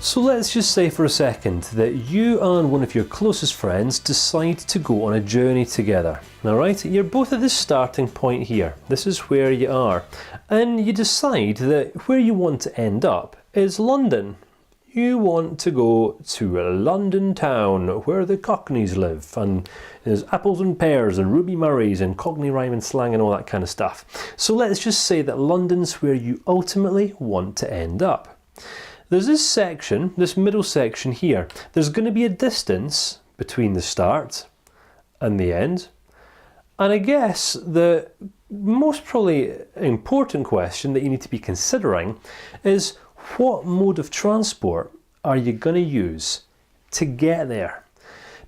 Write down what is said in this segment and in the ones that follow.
So let's just say for a second that you and one of your closest friends decide to go on a journey together. Alright, you're both at the starting point here. This is where you are. And you decide that where you want to end up is London. You want to go to London town, where the Cockneys live, and there's apples and pears and Ruby Murrays and Cockney rhyme and slang and all that kind of stuff. So let's just say that London's where you ultimately want to end up. There's this section, this middle section here. There's going to be a distance between the start and the end. And I guess the most probably important question that you need to be considering is, what mode of transport are you going to use to get there?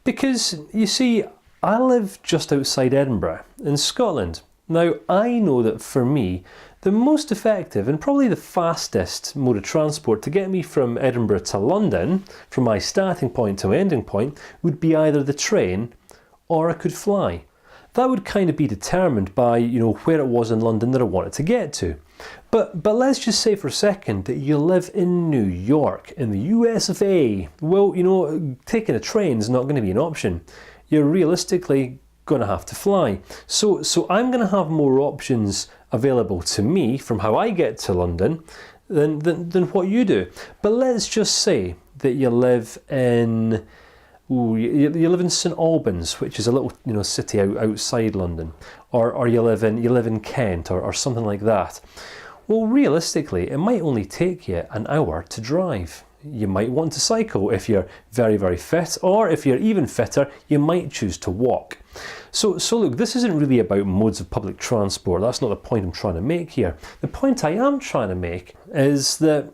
Because you see, I live just outside Edinburgh in Scotland. Now I know that for me, the most effective and probably the fastest mode of transport to get me from Edinburgh to London, from my starting point to my ending point, would be either the train or I could fly. That would kind of be determined by, where it was in London that I wanted to get to. But let's just say for a second that you live in New York, in the US of A. Well, taking a train is not going to be an option. You're realistically going to have to fly. So I'm going to have more options available to me from how I get to London than what you do. But let's just say that you live in you live in St Albans, which is a little city outside London, or you live in Kent or something like that. Well, realistically, it might only take you an hour to drive. You might want to cycle if you're very, very fit, or if you're even fitter, you might choose to walk. So look, this isn't really about modes of public transport. That's not the point I'm trying to make here. The point I am trying to make is that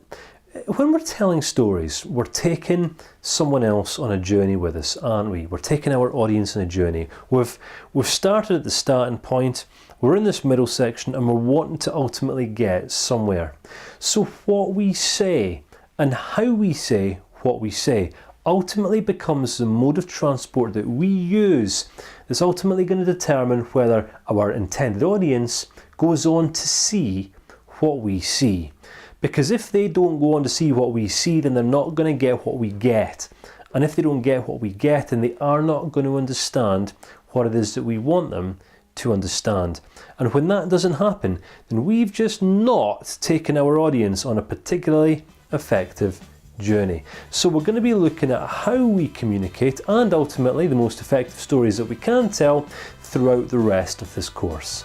when we're telling stories, we're taking someone else on a journey with us, aren't we? We're taking our audience on a journey. We've started at the starting point, we're in this middle section, and we're wanting to ultimately get somewhere. So what we say and how we say what we say ultimately becomes the mode of transport that we use that's ultimately going to determine whether our intended audience goes on to see what we see. Because if they don't go on to see what we see, then they're not going to get what we get. And if they don't get what we get, then they are not going to understand what it is that we want them to understand. And when that doesn't happen, then we've just not taken our audience on a particularly effective journey. So we're going to be looking at how we communicate and ultimately the most effective stories that we can tell throughout the rest of this course.